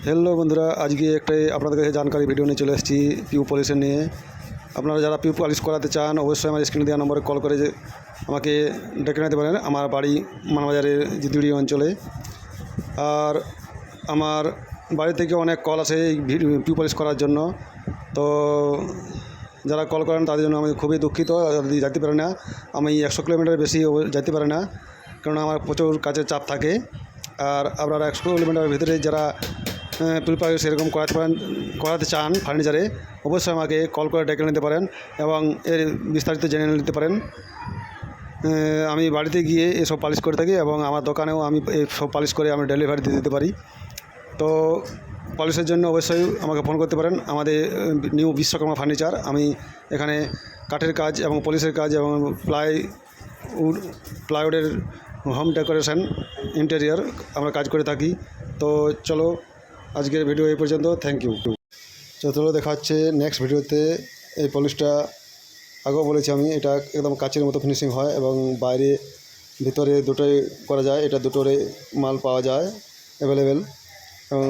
Hello বন্ধুরা, আজকে একটাই আপনাদের কাছে জানকারি ভিডিও নিয়ে চলে এসেছি পিউ পলিশের নিয়ে। আপনারা যারা পিউ পলিশ করাতে চান অবশ্যই আমার স্ক্রিনে দেওয়া নম্বরে কল করে যে আমাকে ডেকে নিতে পারেন। আমার বাড়ি মানবাজারের জিতুড়ি অঞ্চলে। আর আমার বাড়ি থেকে অনেক কল আসে এই পিউ পলিশ করার জন্য। তো যারা কল করেন তাদের জন্য আমি খুবই দুঃখিত, যদি যেতে পারে না। আমি 100 কিলোমিটার বেশি যেতে পারে না, কারণ আমার প্রচুর কাজের চাপ থাকে। আর আপনারা 100 কিলোমিটারের ভিতরে যারা পিউ পলিশ এরকম করাতে চান ফার্নিচারে, অবশ্যই আমাকে কল করে ডেকে নিতে পারেন এবং এর বিস্তারিত জেনে নিতে পারেন। আমি বাড়িতে গিয়ে এসব পালিশ করে থাকি এবং আমার দোকানেও আমি সব পালিশ করে আমি ডেলিভারি দিয়ে দিতে পারি। তো পলিশের জন্য অবশ্যই আমাকে ফোন করতে পারেন। আমাদের নিউ বিশ্বকর্মা ফার্নিচার, আমি এখানে কাঠের কাজ এবং পলিশের কাজ এবং প্লাইউডের হোম ডেকোরেশন ইন্টেরিয়ার আমরা কাজ করে থাকি। তো চলো আজকের ভিডিও এই পর্যন্ত, থ্যাংক ইউ। চলো দেখা হচ্ছে নেক্সট ভিডিওতে। এই পলিশটা আগেও বলেছি আমি, এটা একদম কাচের মতো ফিনিশিং হয় এবং বাইরে ভিতরে দুটোই করা যায়। এটা দুটোরে মাল পাওয়া যায় অ্যাভেলেবেল, এবং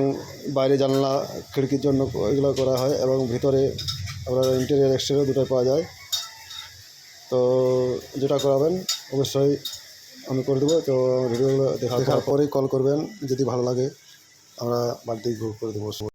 বাইরে জানলা খিড়কির জন্য এগুলো করা হয় এবং ভিতরে আপনার ইন্টেরিয়ার এক্সটেরিয়র দুটোই পাওয়া যায়। তো যেটা করাবেন অবশ্যই আমি করে দেবো। তো ভিডিওগুলো দেখার পরেই কল করবেন, যদি ভালো লাগে আমরা বাড়িতেই করে দেবো।